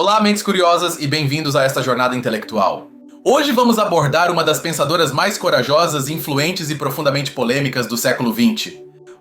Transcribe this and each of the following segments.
Olá, mentes curiosas, e bem-vindos a esta jornada intelectual. Hoje vamos abordar uma das pensadoras mais corajosas, influentes e profundamente polêmicas do século XX.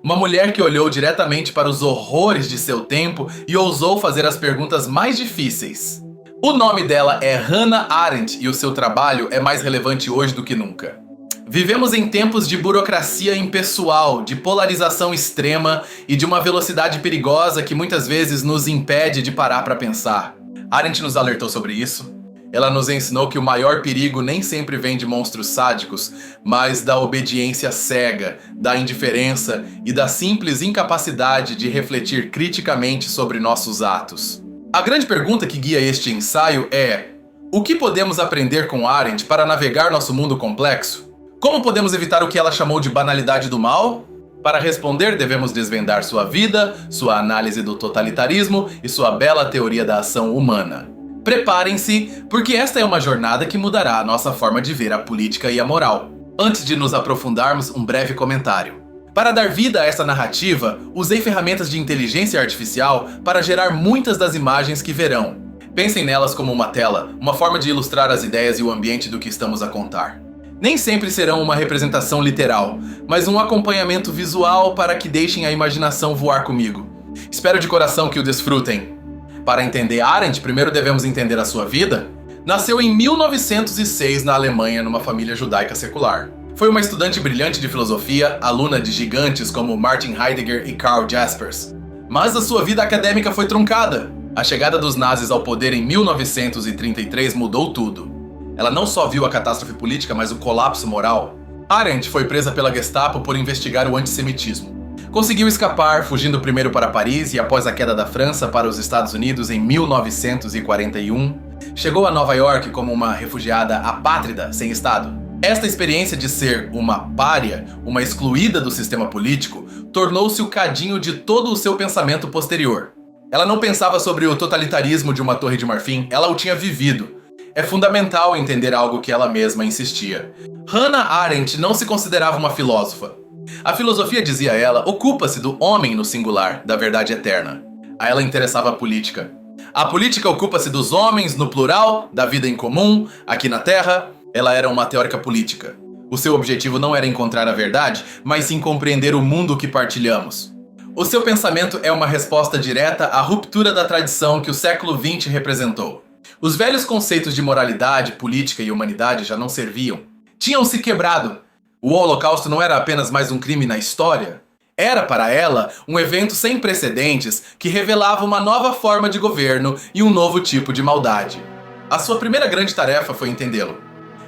Uma mulher que olhou diretamente para os horrores de seu tempo e ousou fazer as perguntas mais difíceis. O nome dela é Hannah Arendt e o seu trabalho é mais relevante hoje do que nunca. Vivemos em tempos de burocracia impessoal, de polarização extrema e de uma velocidade perigosa que muitas vezes nos impede de parar para pensar. Arendt nos alertou sobre isso. Ela nos ensinou que o maior perigo nem sempre vem de monstros sádicos, mas da obediência cega, da indiferença e da simples incapacidade de refletir criticamente sobre nossos atos. A grande pergunta que guia este ensaio é: o que podemos aprender com Arendt para navegar nosso mundo complexo? Como podemos evitar o que ela chamou de banalidade do mal? Para responder, devemos desvendar sua vida, sua análise do totalitarismo e sua bela teoria da ação humana. Preparem-se, porque esta é uma jornada que mudará a nossa forma de ver a política e a moral. Antes de nos aprofundarmos, um breve comentário. Para dar vida a essa narrativa, usei ferramentas de inteligência artificial para gerar muitas das imagens que verão. Pensem nelas como uma tela, uma forma de ilustrar as ideias e o ambiente do que estamos a contar. Nem sempre serão uma representação literal, mas um acompanhamento visual para que deixem a imaginação voar comigo. Espero de coração que o desfrutem. Para entender Arendt, primeiro devemos entender a sua vida. Nasceu em 1906 na Alemanha, numa família judaica secular. Foi uma estudante brilhante de filosofia, aluna de gigantes como Martin Heidegger e Karl Jaspers. Mas a sua vida acadêmica foi truncada. A chegada dos nazis ao poder em 1933 mudou tudo. Ela não só viu a catástrofe política, mas o colapso moral. Arendt foi presa pela Gestapo por investigar o antissemitismo. Conseguiu escapar, fugindo primeiro para Paris e após a queda da França para os Estados Unidos em 1941. Chegou a Nova York como uma refugiada apátrida, sem Estado. Esta experiência de ser uma pária, uma excluída do sistema político, tornou-se o cadinho de todo o seu pensamento posterior. Ela não pensava sobre o totalitarismo de uma Torre de Marfim, ela o tinha vivido. É fundamental entender algo que ela mesma insistia. Hannah Arendt não se considerava uma filósofa. A filosofia, dizia ela, ocupa-se do homem no singular, da verdade eterna. A ela interessava a política. A política ocupa-se dos homens no plural, da vida em comum, aqui na Terra. Ela era uma teórica política. O seu objetivo não era encontrar a verdade, mas sim compreender o mundo que partilhamos. O seu pensamento é uma resposta direta à ruptura da tradição que o século XX representou. Os velhos conceitos de moralidade, política e humanidade já não serviam. Tinham se quebrado. O Holocausto não era apenas mais um crime na história. Era, para ela, um evento sem precedentes que revelava uma nova forma de governo e um novo tipo de maldade. A sua primeira grande tarefa foi entendê-lo.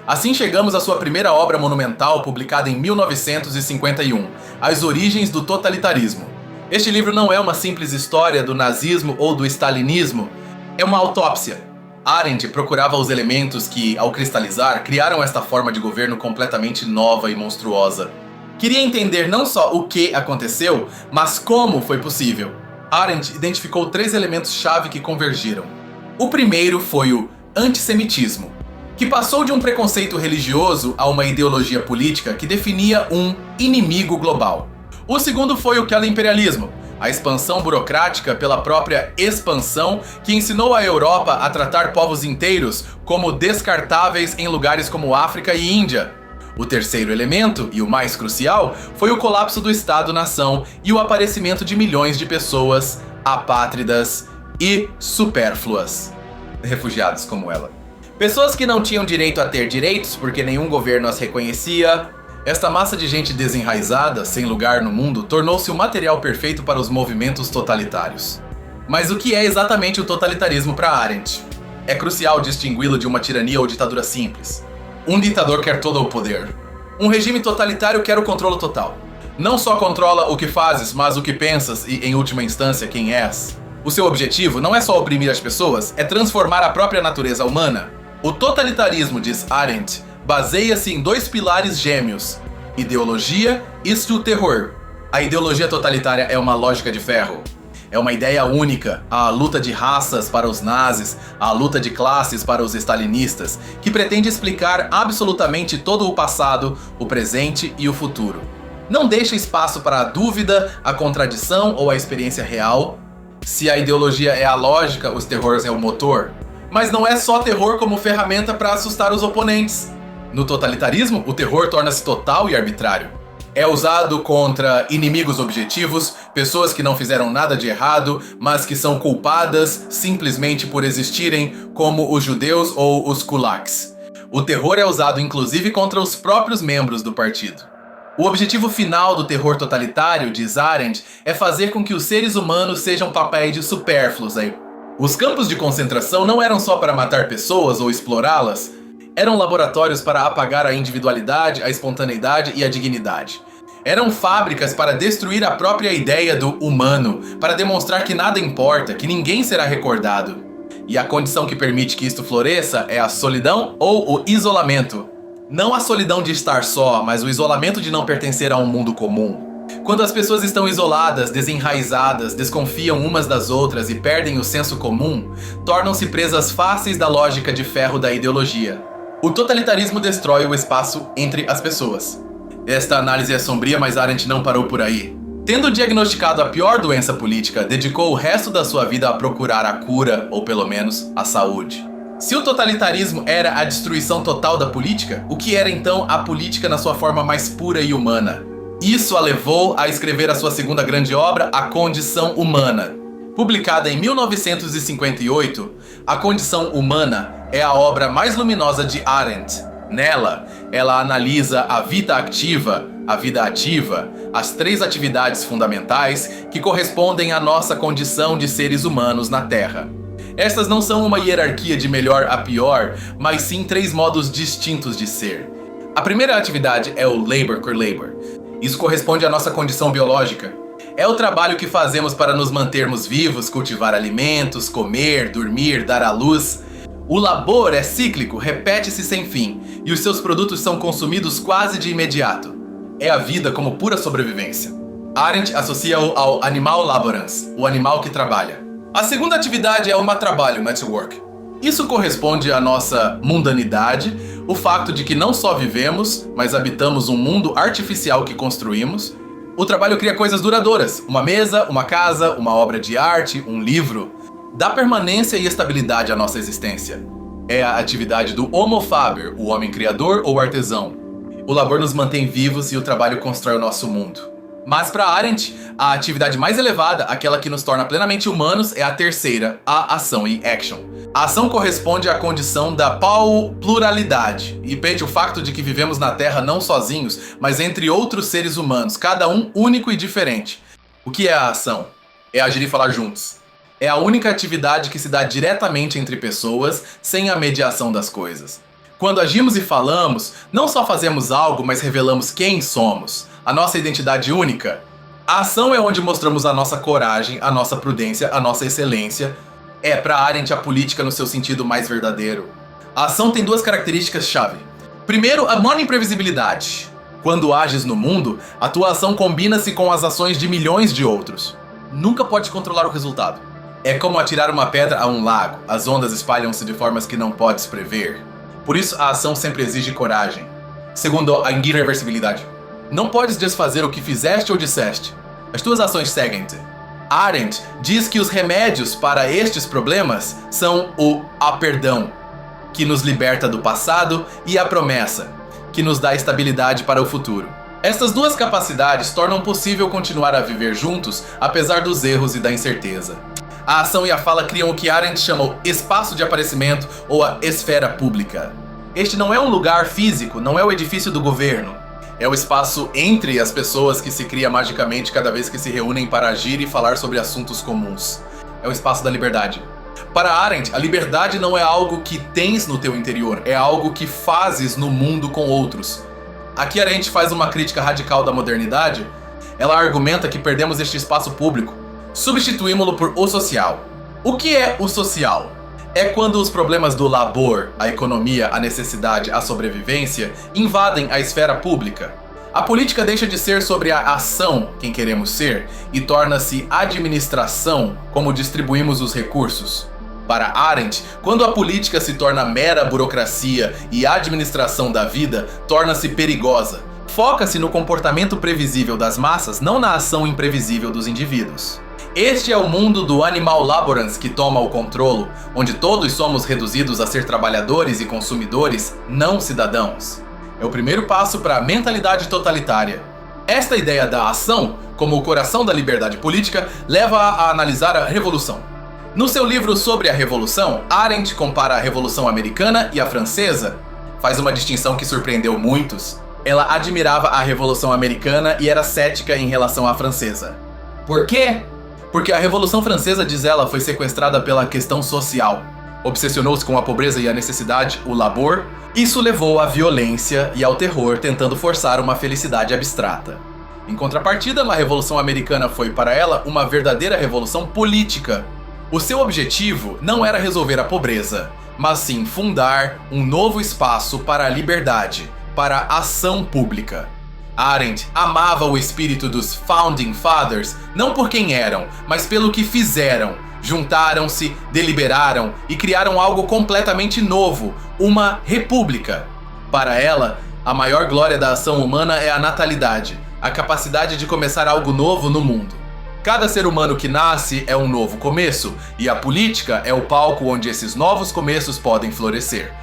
Assim chegamos à sua primeira obra monumental, publicada em 1951, As Origens do Totalitarismo. Este livro não é uma simples história do nazismo ou do stalinismo, é uma autópsia. Arendt procurava os elementos que, ao cristalizar, criaram esta forma de governo completamente nova e monstruosa. Queria entender não só o que aconteceu, mas como foi possível. Arendt identificou 3 elementos-chave que convergiram. O primeiro foi o antissemitismo, que passou de um preconceito religioso a uma ideologia política que definia um inimigo global. O segundo foi o imperialismo, a expansão burocrática pela própria expansão que ensinou a Europa a tratar povos inteiros como descartáveis em lugares como África e Índia. O terceiro elemento, e o mais crucial, foi o colapso do Estado-nação e o aparecimento de milhões de pessoas apátridas e supérfluas. Refugiados como ela. Pessoas que não tinham direito a ter direitos porque nenhum governo as reconhecia. Esta massa de gente desenraizada, sem lugar no mundo, tornou-se o material perfeito para os movimentos totalitários. Mas o que é exatamente o totalitarismo para Arendt? É crucial distingui-lo de uma tirania ou ditadura simples. Um ditador quer todo o poder. Um regime totalitário quer o controle total. Não só controla o que fazes, mas o que pensas e, em última instância, quem és. O seu objetivo não é só oprimir as pessoas, é transformar a própria natureza humana. O totalitarismo, diz Arendt, baseia-se em 2 pilares gêmeos: ideologia e o terror. A ideologia totalitária é uma lógica de ferro. É uma ideia única, a luta de raças para os nazis, a luta de classes para os stalinistas, que pretende explicar absolutamente todo o passado, o presente e o futuro. Não deixa espaço para a dúvida, a contradição ou a experiência real. Se a ideologia é a lógica, os terrores é o motor. Mas não é só terror como ferramenta para assustar os oponentes. No totalitarismo, o terror torna-se total e arbitrário. É usado contra inimigos objetivos, pessoas que não fizeram nada de errado, mas que são culpadas simplesmente por existirem, como os judeus ou os kulaks. O terror é usado inclusive contra os próprios membros do partido. O objetivo final do terror totalitário, diz Arendt, é fazer com que os seres humanos sejam papéis de supérfluos. Os campos de concentração não eram só para matar pessoas ou explorá-las, eram laboratórios para apagar a individualidade, a espontaneidade e a dignidade. Eram fábricas para destruir a própria ideia do humano, para demonstrar que nada importa, que ninguém será recordado. E a condição que permite que isto floresça é a solidão ou o isolamento. Não a solidão de estar só, mas o isolamento de não pertencer a um mundo comum. Quando as pessoas estão isoladas, desenraizadas, desconfiam umas das outras e perdem o senso comum, tornam-se presas fáceis da lógica de ferro da ideologia. O totalitarismo destrói o espaço entre as pessoas. Esta análise é sombria, mas Arendt não parou por aí. Tendo diagnosticado a pior doença política, dedicou o resto da sua vida a procurar a cura, ou pelo menos a saúde. Se o totalitarismo era a destruição total da política, o que era então a política na sua forma mais pura e humana? Isso a levou a escrever a sua segunda grande obra, A Condição Humana. Publicada em 1958, A Condição Humana é a obra mais luminosa de Arendt. Nela, ela analisa a vida ativa, as três atividades fundamentais que correspondem à nossa condição de seres humanos na Terra. Estas não são uma hierarquia de melhor a pior, mas sim três modos distintos de ser. A primeira atividade é o labor core labor. Isso corresponde à nossa condição biológica. É o trabalho que fazemos para nos mantermos vivos, cultivar alimentos, comer, dormir, dar à luz. O labor é cíclico, repete-se sem fim, e os seus produtos são consumidos quase de imediato. É a vida como pura sobrevivência. Arendt associa-o ao animal laborans, o animal que trabalha. A segunda atividade é o trabalho, work. Isso corresponde à nossa mundanidade, o facto de que não só vivemos, mas habitamos um mundo artificial que construímos. O trabalho cria coisas duradouras, uma mesa, uma casa, uma obra de arte, um livro. Dá permanência e estabilidade à nossa existência. É a atividade do Homo faber, o homem criador ou artesão. O labor nos mantém vivos e o trabalho constrói o nosso mundo. Mas para Arendt, a atividade mais elevada, aquela que nos torna plenamente humanos, é a terceira, a ação e action. A ação corresponde à condição da pluralidade e pede o facto de que vivemos na Terra não sozinhos, mas entre outros seres humanos, cada um único e diferente. O que é a ação? É agir e falar juntos. É a única atividade que se dá diretamente entre pessoas, sem a mediação das coisas. Quando agimos e falamos, não só fazemos algo, mas revelamos quem somos, a nossa identidade única. A ação é onde mostramos a nossa coragem, a nossa prudência, a nossa excelência. É para Arendt a política no seu sentido mais verdadeiro. A ação tem duas características-chave. Primeiro, a non-imprevisibilidade. Quando ages no mundo, a tua ação combina-se com as ações de milhões de outros. Nunca pode controlar o resultado. É como atirar uma pedra a um lago. As ondas espalham-se de formas que não podes prever. Por isso, a ação sempre exige coragem. Segundo, a irreversibilidade. Não podes desfazer o que fizeste ou disseste. As tuas ações seguem-te. Arendt diz que os remédios para estes problemas são o perdão, que nos liberta do passado, e a promessa, que nos dá estabilidade para o futuro. Estas duas capacidades tornam possível continuar a viver juntos, apesar dos erros e da incerteza. A ação e a fala criam o que Arendt chama o espaço de aparecimento ou a esfera pública. Este não é um lugar físico, não é o edifício do governo. É o espaço entre as pessoas que se cria magicamente cada vez que se reúnem para agir e falar sobre assuntos comuns. É o espaço da liberdade. Para Arendt, a liberdade não é algo que tens no teu interior, é algo que fazes no mundo com outros. Aqui Arendt faz uma crítica radical da modernidade. Ela argumenta que perdemos este espaço público, substituímo-lo por o social. O que é o social? É quando os problemas do labor, a economia, a necessidade, a sobrevivência invadem a esfera pública. A política deixa de ser sobre a ação, quem queremos ser, e torna-se administração, como distribuímos os recursos. Para Arendt, quando a política se torna mera burocracia e a administração da vida, torna-se perigosa. Foca-se no comportamento previsível das massas, não na ação imprevisível dos indivíduos. Este é o mundo do animal laborans que toma o controle, onde todos somos reduzidos a ser trabalhadores e consumidores, não cidadãos. É o primeiro passo para a mentalidade totalitária. Esta ideia da ação, como o coração da liberdade política, leva a analisar a Revolução. No seu livro sobre a Revolução, Arendt compara a Revolução Americana e a Francesa. Faz uma distinção que surpreendeu muitos. Ela admirava a Revolução Americana e era cética em relação à Francesa. Por quê? Porque a Revolução Francesa, diz ela, foi sequestrada pela questão social. Obsessionou-se com a pobreza e a necessidade, o labor. Isso levou à violência e ao terror, tentando forçar uma felicidade abstrata. Em contrapartida, a Revolução Americana foi para ela uma verdadeira revolução política. O seu objetivo não era resolver a pobreza, mas sim fundar um novo espaço para a liberdade, para a ação pública. Arendt amava o espírito dos Founding Fathers não por quem eram, mas pelo que fizeram. Juntaram-se, deliberaram e criaram algo completamente novo, uma república. Para ela, a maior glória da ação humana é a natalidade, a capacidade de começar algo novo no mundo. Cada ser humano que nasce é um novo começo, e a política é o palco onde esses novos começos podem florescer.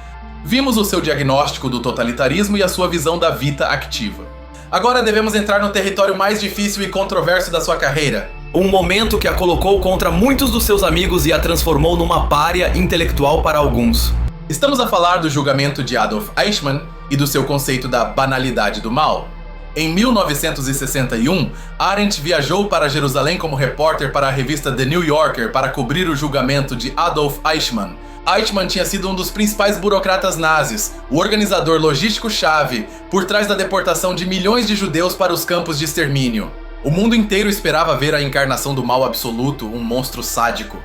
Vimos o seu diagnóstico do totalitarismo e a sua visão da vida ativa. Agora devemos entrar no território mais difícil e controverso da sua carreira. Um momento que a colocou contra muitos dos seus amigos e a transformou numa pária intelectual para alguns. Estamos a falar do julgamento de Adolf Eichmann e do seu conceito da banalidade do mal. Em 1961, Arendt viajou para Jerusalém como repórter para a revista The New Yorker para cobrir o julgamento de Adolf Eichmann. Eichmann tinha sido um dos principais burocratas nazis, o organizador logístico-chave por trás da deportação de milhões de judeus para os campos de extermínio. O mundo inteiro esperava ver a encarnação do mal absoluto, um monstro sádico.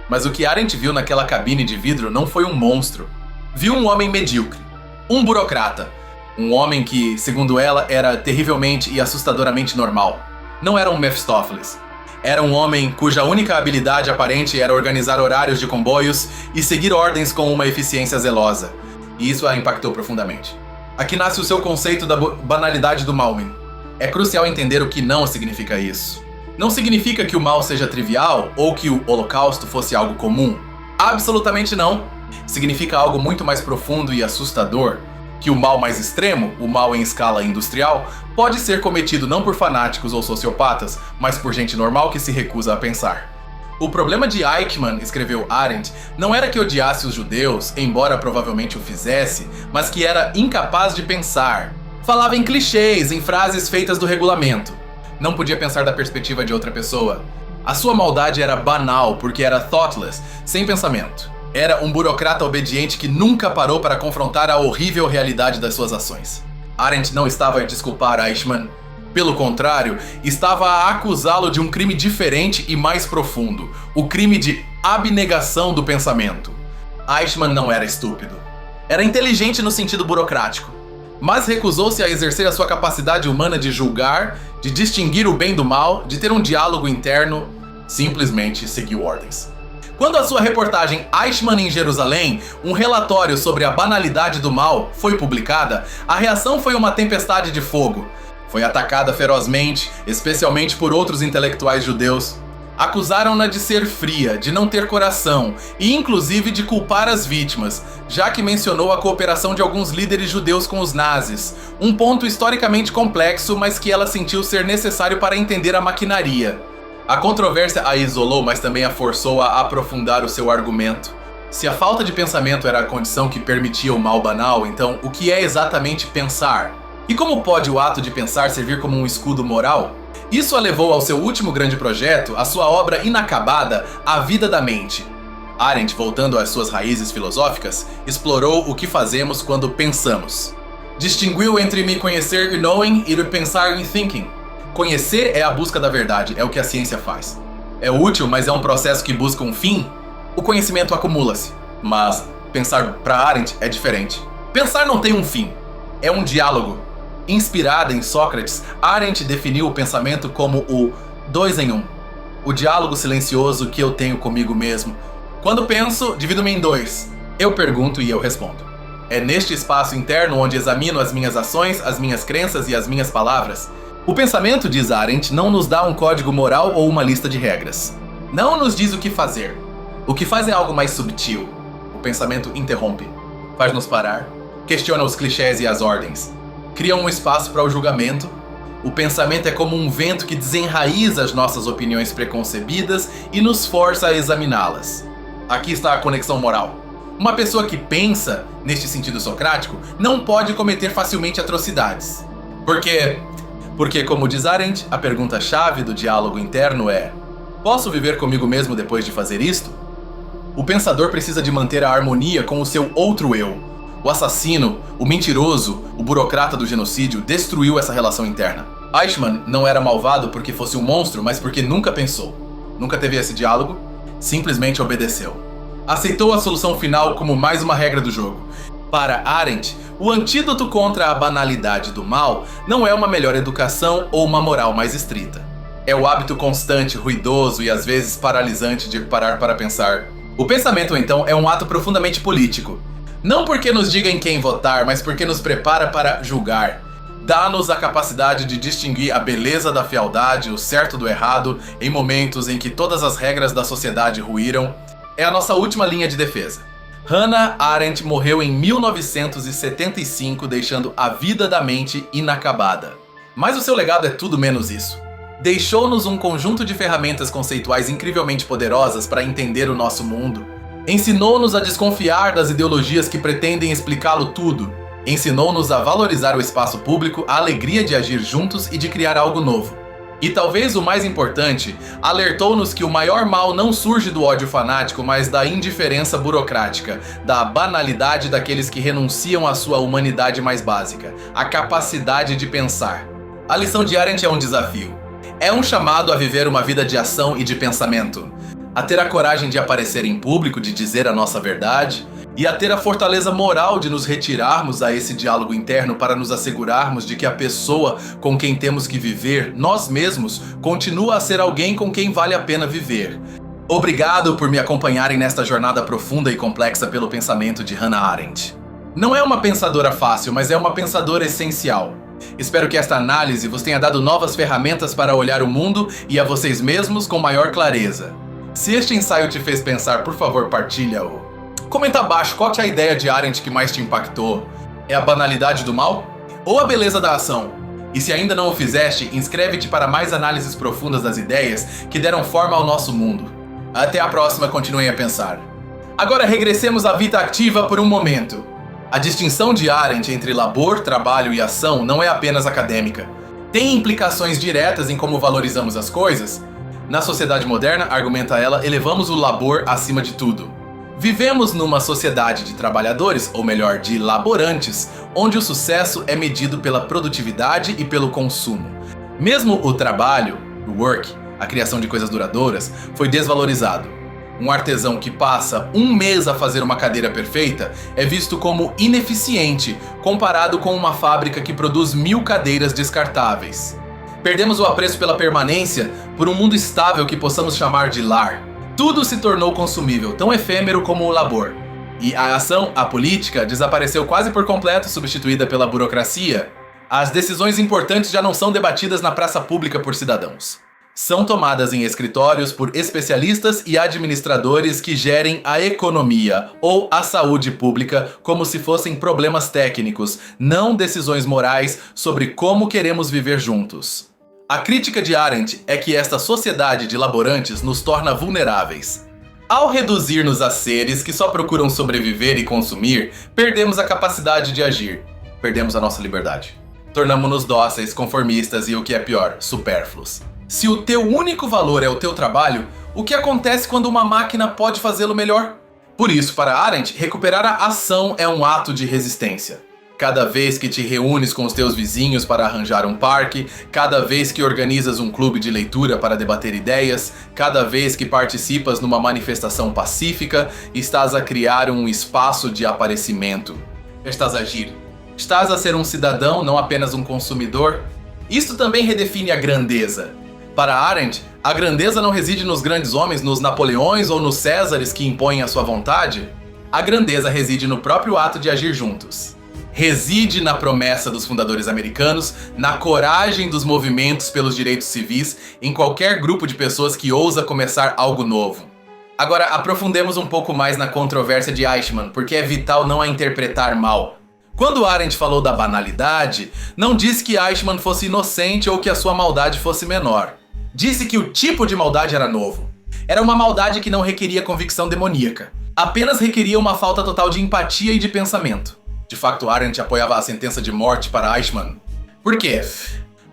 Mas o que Arendt viu naquela cabine de vidro não foi um monstro. Viu um homem medíocre, um burocrata, um homem que, segundo ela, era terrivelmente e assustadoramente normal. Não era um Mephistófeles. Era um homem cuja única habilidade aparente era organizar horários de comboios e seguir ordens com uma eficiência zelosa. E isso a impactou profundamente. Aqui nasce o seu conceito da banalidade do mal. É crucial entender o que não significa isso. Não significa que o mal seja trivial ou que o Holocausto fosse algo comum. Absolutamente não. Significa algo muito mais profundo e assustador. Que o mal mais extremo, o mal em escala industrial, pode ser cometido não por fanáticos ou sociopatas, mas por gente normal que se recusa a pensar. O problema de Eichmann, escreveu Arendt, não era que odiasse os judeus, embora provavelmente o fizesse, mas que era incapaz de pensar. Falava em clichês, em frases feitas do regulamento. Não podia pensar da perspectiva de outra pessoa. A sua maldade era banal porque era thoughtless, sem pensamento. Era um burocrata obediente que nunca parou para confrontar a horrível realidade das suas ações. Arendt não estava a desculpar Eichmann. Pelo contrário, estava a acusá-lo de um crime diferente e mais profundo, o crime de abnegação do pensamento. Eichmann não era estúpido. Era inteligente no sentido burocrático, mas recusou-se a exercer a sua capacidade humana de julgar, de distinguir o bem do mal, de ter um diálogo interno, simplesmente seguiu ordens. Quando a sua reportagem Eichmann em Jerusalém, um relatório sobre a banalidade do mal, foi publicada, a reação foi uma tempestade de fogo. Foi atacada ferozmente, especialmente por outros intelectuais judeus. Acusaram-na de ser fria, de não ter coração e inclusive de culpar as vítimas, já que mencionou a cooperação de alguns líderes judeus com os nazis, um ponto historicamente complexo, mas que ela sentiu ser necessário para entender a maquinaria. A controvérsia a isolou, mas também a forçou a aprofundar o seu argumento. Se a falta de pensamento era a condição que permitia o mal banal, então o que é exatamente pensar? E como pode o ato de pensar servir como um escudo moral? Isso a levou ao seu último grande projeto, a sua obra inacabada, A Vida da Mente. Arendt, voltando às suas raízes filosóficas, explorou o que fazemos quando pensamos. Distinguiu entre me conhecer e knowing e pensar e thinking. Conhecer é a busca da verdade, é o que a ciência faz. É útil, mas é um processo que busca um fim. O conhecimento acumula-se, mas pensar para Arendt é diferente. Pensar não tem um fim, é um diálogo. Inspirada em Sócrates, Arendt definiu o pensamento como o 2 em 1. O diálogo silencioso que eu tenho comigo mesmo. Quando penso, divido-me em 2. Eu pergunto e eu respondo. É neste espaço interno onde examino as minhas ações, as minhas crenças e as minhas palavras. O pensamento, diz Arendt, não nos dá um código moral ou uma lista de regras. Não nos diz o que fazer. O que faz é algo mais subtil. O pensamento interrompe, faz-nos parar, questiona os clichés e as ordens, cria um espaço para o julgamento. O pensamento é como um vento que desenraiza as nossas opiniões preconcebidas e nos força a examiná-las. Aqui está a conexão moral. Uma pessoa que pensa, neste sentido socrático, não pode cometer facilmente atrocidades. Porque, como diz Arendt, a pergunta-chave do diálogo interno é: posso viver comigo mesmo depois de fazer isto? O pensador precisa de manter a harmonia com o seu outro eu. O assassino, o mentiroso, o burocrata do genocídio destruiu essa relação interna. Eichmann não era malvado porque fosse um monstro, mas porque nunca pensou. Nunca teve esse diálogo, simplesmente obedeceu. Aceitou a solução final como mais uma regra do jogo. Para Arendt, o antídoto contra a banalidade do mal não é uma melhor educação ou uma moral mais estrita. É o hábito constante, ruidoso e às vezes paralisante de parar para pensar. O pensamento, então, é um ato profundamente político. Não porque nos diga em quem votar, mas porque nos prepara para julgar. Dá-nos a capacidade de distinguir a beleza da fealdade, o certo do errado, em momentos em que todas as regras da sociedade ruíram. É a nossa última linha de defesa. Hannah Arendt morreu em 1975, deixando a vida da mente inacabada. Mas o seu legado é tudo menos isso. Deixou-nos um conjunto de ferramentas conceituais incrivelmente poderosas para entender o nosso mundo. Ensinou-nos a desconfiar das ideologias que pretendem explicá-lo tudo. Ensinou-nos a valorizar o espaço público, a alegria de agir juntos e de criar algo novo. E talvez o mais importante, alertou-nos que o maior mal não surge do ódio fanático, mas da indiferença burocrática, da banalidade daqueles que renunciam à sua humanidade mais básica, a capacidade de pensar. A lição de Arendt é um desafio. É um chamado a viver uma vida de ação e de pensamento. A ter a coragem de aparecer em público, de dizer a nossa verdade, e a ter a fortaleza moral de nos retirarmos a esse diálogo interno para nos assegurarmos de que a pessoa com quem temos que viver, nós mesmos, continua a ser alguém com quem vale a pena viver. Obrigado por me acompanharem nesta jornada profunda e complexa pelo pensamento de Hannah Arendt. Não é uma pensadora fácil, mas é uma pensadora essencial. Espero que esta análise vos tenha dado novas ferramentas para olhar o mundo e a vocês mesmos com maior clareza. Se este ensaio te fez pensar, por favor, partilha-o. Comenta abaixo qual que é a ideia de Arendt que mais te impactou. É a banalidade do mal? Ou a beleza da ação? E se ainda não o fizeste, inscreve-te para mais análises profundas das ideias que deram forma ao nosso mundo. Até a próxima, continuem a pensar. Agora regressemos à vida ativa por um momento. A distinção de Arendt entre labor, trabalho e ação não é apenas acadêmica. Tem implicações diretas em como valorizamos as coisas. Na sociedade moderna, argumenta ela, elevamos o labor acima de tudo. Vivemos numa sociedade de trabalhadores, ou melhor, de laborantes, onde o sucesso é medido pela produtividade e pelo consumo. Mesmo o trabalho, o work, a criação de coisas duradouras, foi desvalorizado. Um artesão que passa um mês a fazer uma cadeira perfeita é visto como ineficiente comparado com uma fábrica que produz 1000 cadeiras descartáveis. Perdemos o apreço pela permanência por um mundo estável que possamos chamar de lar. Tudo se tornou consumível, tão efêmero como o labor. E a ação, a política, desapareceu quase por completo, substituída pela burocracia. As decisões importantes já não são debatidas na praça pública por cidadãos. São tomadas em escritórios por especialistas e administradores que gerem a economia ou a saúde pública como se fossem problemas técnicos, não decisões morais sobre como queremos viver juntos. A crítica de Arendt é que esta sociedade de laborantes nos torna vulneráveis. Ao reduzir-nos a seres que só procuram sobreviver e consumir, perdemos a capacidade de agir. Perdemos a nossa liberdade. Tornamo-nos dóceis, conformistas e, o que é pior, supérfluos. Se o teu único valor é o teu trabalho, o que acontece quando uma máquina pode fazê-lo melhor? Por isso, para Arendt, recuperar a ação é um ato de resistência. Cada vez que te reúnes com os teus vizinhos para arranjar um parque, cada vez que organizas um clube de leitura para debater ideias, cada vez que participas numa manifestação pacífica, estás a criar um espaço de aparecimento. Estás a agir. Estás a ser um cidadão, não apenas um consumidor. Isto também redefine a grandeza. Para Arendt, a grandeza não reside nos grandes homens, nos Napoleões ou nos Césares que impõem a sua vontade. A grandeza reside no próprio ato de agir juntos. Reside na promessa dos fundadores americanos, na coragem dos movimentos pelos direitos civis, em qualquer grupo de pessoas que ousa começar algo novo. Agora, aprofundemos um pouco mais na controvérsia de Eichmann, porque é vital não a interpretar mal. Quando Arendt falou da banalidade, não disse que Eichmann fosse inocente ou que a sua maldade fosse menor. Disse que o tipo de maldade era novo. Era uma maldade que não requeria convicção demoníaca. Apenas requeria uma falta total de empatia e de pensamento. De facto, Arendt apoiava a sentença de morte para Eichmann. Por quê?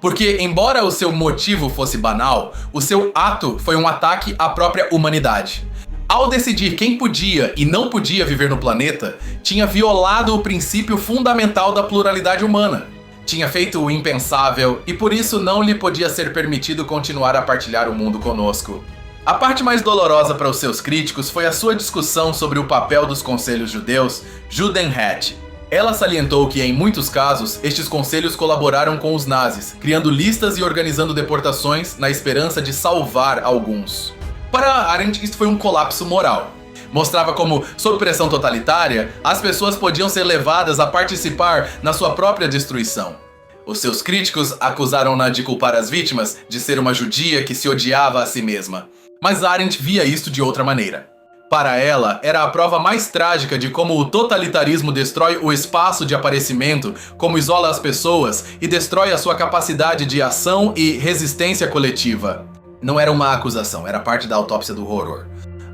Porque, embora o seu motivo fosse banal, o seu ato foi um ataque à própria humanidade. Ao decidir quem podia e não podia viver no planeta, tinha violado o princípio fundamental da pluralidade humana. Tinha feito o impensável e por isso não lhe podia ser permitido continuar a partilhar o mundo conosco. A parte mais dolorosa para os seus críticos foi a sua discussão sobre o papel dos conselhos judeus, Judenrat. Ela salientou que, em muitos casos, estes conselhos colaboraram com os nazis, criando listas e organizando deportações na esperança de salvar alguns. Para Arendt, isso foi um colapso moral. Mostrava como, sob pressão totalitária, as pessoas podiam ser levadas a participar na sua própria destruição. Os seus críticos acusaram-na de culpar as vítimas de ser uma judia que se odiava a si mesma. Mas Arendt via isto de outra maneira. Para ela, era a prova mais trágica de como o totalitarismo destrói o espaço de aparecimento, como isola as pessoas e destrói a sua capacidade de ação e resistência coletiva. Não era uma acusação, era parte da autópsia do horror.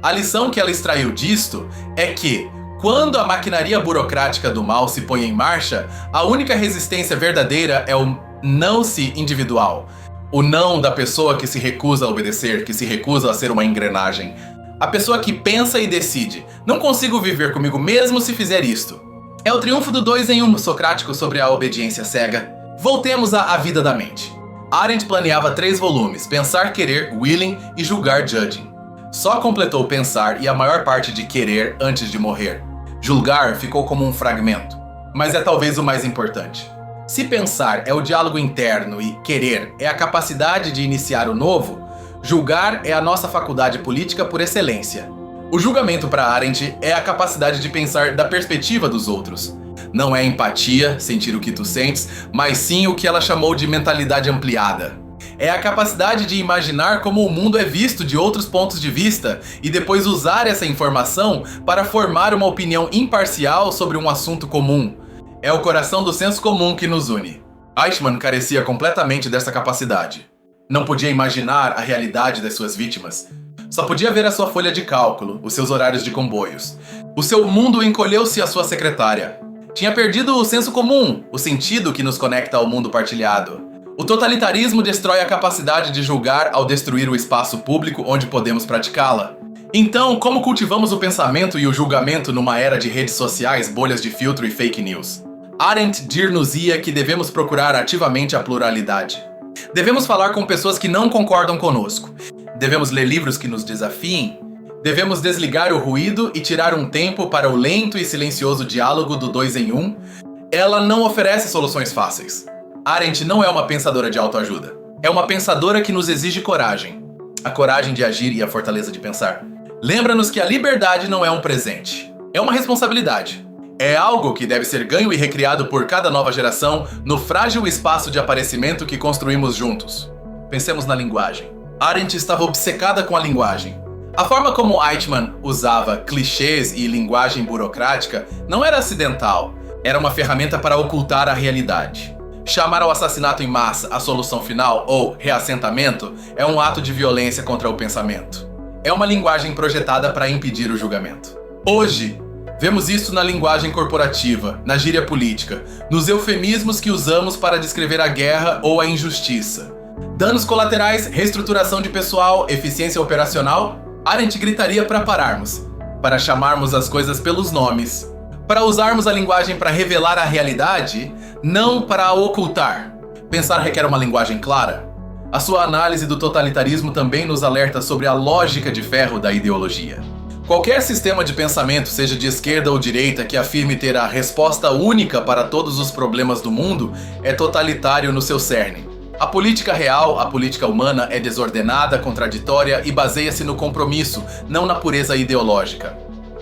A lição que ela extraiu disto é que, quando a maquinaria burocrática do mal se põe em marcha, a única resistência verdadeira é o não-se individual. O não da pessoa que se recusa a obedecer, que se recusa a ser uma engrenagem. A pessoa que pensa e decide, não consigo viver comigo mesmo se fizer isto. É o triunfo do 2 em 1 socrático sobre a obediência cega. Voltemos à vida da mente. Arendt planeava 3 volumes, Pensar, Querer, Willing e Julgar, Judging. Só completou Pensar e a maior parte de Querer antes de morrer. Julgar ficou como um fragmento, mas é talvez o mais importante. Se Pensar é o diálogo interno e Querer é a capacidade de iniciar o novo, julgar é a nossa faculdade política por excelência. O julgamento para Arendt é a capacidade de pensar da perspectiva dos outros. Não é empatia, sentir o que tu sentes, mas sim o que ela chamou de mentalidade ampliada. É a capacidade de imaginar como o mundo é visto de outros pontos de vista e depois usar essa informação para formar uma opinião imparcial sobre um assunto comum. É o coração do senso comum que nos une. Eichmann carecia completamente dessa capacidade. Não podia imaginar a realidade das suas vítimas. Só podia ver a sua folha de cálculo, os seus horários de comboios. O seu mundo encolheu-se à sua secretária. Tinha perdido o senso comum, o sentido que nos conecta ao mundo partilhado. O totalitarismo destrói a capacidade de julgar ao destruir o espaço público onde podemos praticá-la. Então, como cultivamos o pensamento e o julgamento numa era de redes sociais, bolhas de filtro e fake news? Arendt dir-nos-ia que devemos procurar ativamente a pluralidade. Devemos falar com pessoas que não concordam conosco. Devemos ler livros que nos desafiem. Devemos desligar o ruído e tirar um tempo para o lento e silencioso diálogo do 2 em 1. Ela não oferece soluções fáceis. Arendt não é uma pensadora de autoajuda. É uma pensadora que nos exige coragem. A coragem de agir e a fortaleza de pensar. Lembra-nos que a liberdade não é um presente. É uma responsabilidade. É algo que deve ser ganho e recriado por cada nova geração no frágil espaço de aparecimento que construímos juntos. Pensemos na linguagem. Arendt estava obcecada com a linguagem. A forma como Eichmann usava clichês e linguagem burocrática não era acidental, era uma ferramenta para ocultar a realidade. Chamar ao assassinato em massa a solução final, ou reassentamento, é um ato de violência contra o pensamento. É uma linguagem projetada para impedir o julgamento. Hoje, vemos isso na linguagem corporativa, na gíria política, nos eufemismos que usamos para descrever a guerra ou a injustiça. Danos colaterais, reestruturação de pessoal, eficiência operacional. Arendt gritaria para pararmos, para chamarmos as coisas pelos nomes, para usarmos a linguagem para revelar a realidade, não para a ocultar. Pensar requer uma linguagem clara. A sua análise do totalitarismo também nos alerta sobre a lógica de ferro da ideologia. Qualquer sistema de pensamento, seja de esquerda ou direita, que afirme ter a resposta única para todos os problemas do mundo, é totalitário no seu cerne. A política real, a política humana, é desordenada, contraditória e baseia-se no compromisso, não na pureza ideológica.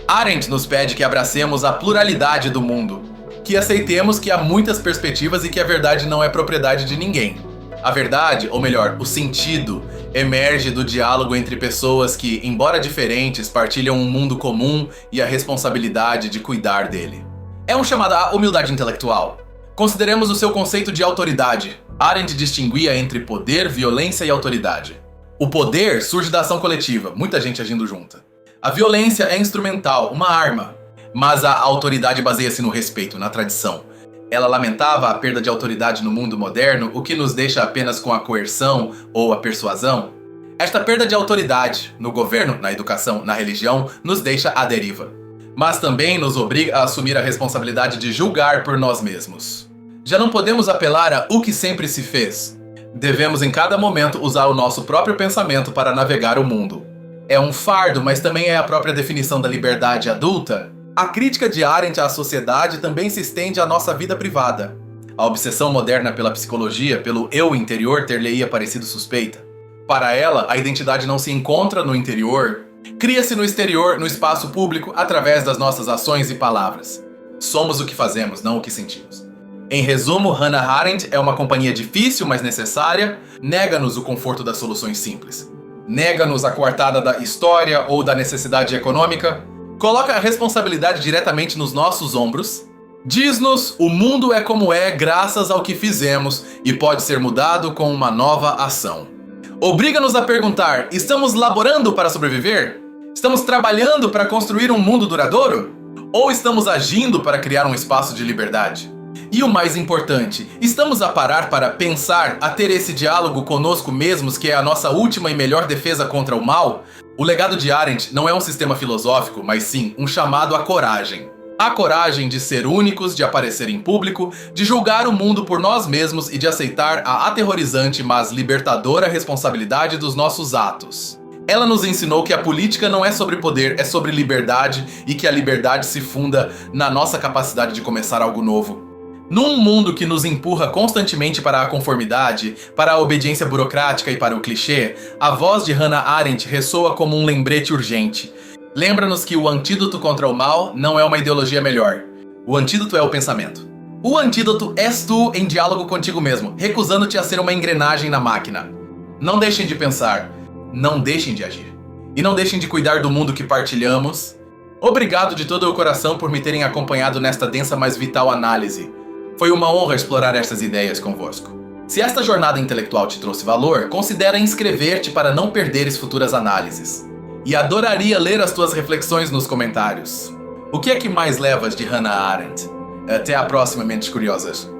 Arendt nos pede que abracemos a pluralidade do mundo. que aceitemos que há muitas perspectivas e que a verdade não é propriedade de ninguém. A verdade, ou melhor, o sentido, emerge do diálogo entre pessoas que, embora diferentes, partilham um mundo comum e a responsabilidade de cuidar dele. É um chamado à humildade intelectual. Consideremos o seu conceito de autoridade. Arendt distinguia entre poder, violência e autoridade. O poder surge da ação coletiva, muita gente agindo junta. A violência é instrumental, uma arma. Mas a autoridade baseia-se no respeito, na tradição. Ela lamentava a perda de autoridade no mundo moderno, o que nos deixa apenas com a coerção ou a persuasão. Esta perda de autoridade, no governo, na educação, na religião, nos deixa à deriva. Mas também nos obriga a assumir a responsabilidade de julgar por nós mesmos. Já não podemos apelar a o que sempre se fez. Devemos em cada momento usar o nosso próprio pensamento para navegar o mundo. É um fardo, mas também é a própria definição da liberdade adulta. A crítica de Arendt à sociedade também se estende à nossa vida privada. A obsessão moderna pela psicologia, pelo eu interior, ter-lhe-ia parecido suspeita. Para ela, a identidade não se encontra no interior, cria-se no exterior, no espaço público, através das nossas ações e palavras. Somos o que fazemos, não o que sentimos. Em resumo, Hannah Arendt é uma companhia difícil, mas necessária, nega-nos o conforto das soluções simples. Nega-nos a coartada da história ou da necessidade econômica, coloca a responsabilidade diretamente nos nossos ombros, diz-nos o mundo é como é graças ao que fizemos e pode ser mudado com uma nova ação. Obriga-nos a perguntar, estamos laborando para sobreviver? Estamos trabalhando para construir um mundo duradouro? Ou estamos agindo para criar um espaço de liberdade? E o mais importante, estamos a parar para pensar, a ter esse diálogo conosco mesmos que é a nossa última e melhor defesa contra o mal? O legado de Arendt não é um sistema filosófico, mas sim um chamado à coragem. A coragem de ser únicos, de aparecer em público, de julgar o mundo por nós mesmos e de aceitar a aterrorizante, mas libertadora responsabilidade dos nossos atos. Ela nos ensinou que a política não é sobre poder, é sobre liberdade e que a liberdade se funda na nossa capacidade de começar algo novo. Num mundo que nos empurra constantemente para a conformidade, para a obediência burocrática e para o clichê, a voz de Hannah Arendt ressoa como um lembrete urgente. Lembra-nos que o antídoto contra o mal não é uma ideologia melhor. O antídoto é o pensamento. O antídoto és tu em diálogo contigo mesmo, recusando-te a ser uma engrenagem na máquina. Não deixem de pensar, não deixem de agir. E não deixem de cuidar do mundo que partilhamos. Obrigado de todo o coração por me terem acompanhado nesta densa mas vital análise. Foi uma honra explorar essas ideias convosco. Se esta jornada intelectual te trouxe valor, considera inscrever-te para não perderes futuras análises. E adoraria ler as tuas reflexões nos comentários. O que é que mais levas de Hannah Arendt? Até a próxima, mentes curiosas.